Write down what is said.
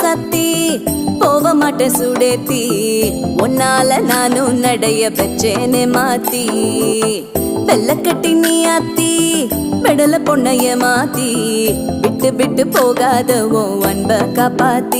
சாத்தி போக மாட்டேன் சுடேத்தி உன்னால நானும் நடைய பெற்றேனே மாத்தி வெள்ள கட்டி நீ ஆத்தி பெடல பொண்ணைய மாத்தி விட்டு விட்டு போகாத உன் அன்ப காப்பாத்தி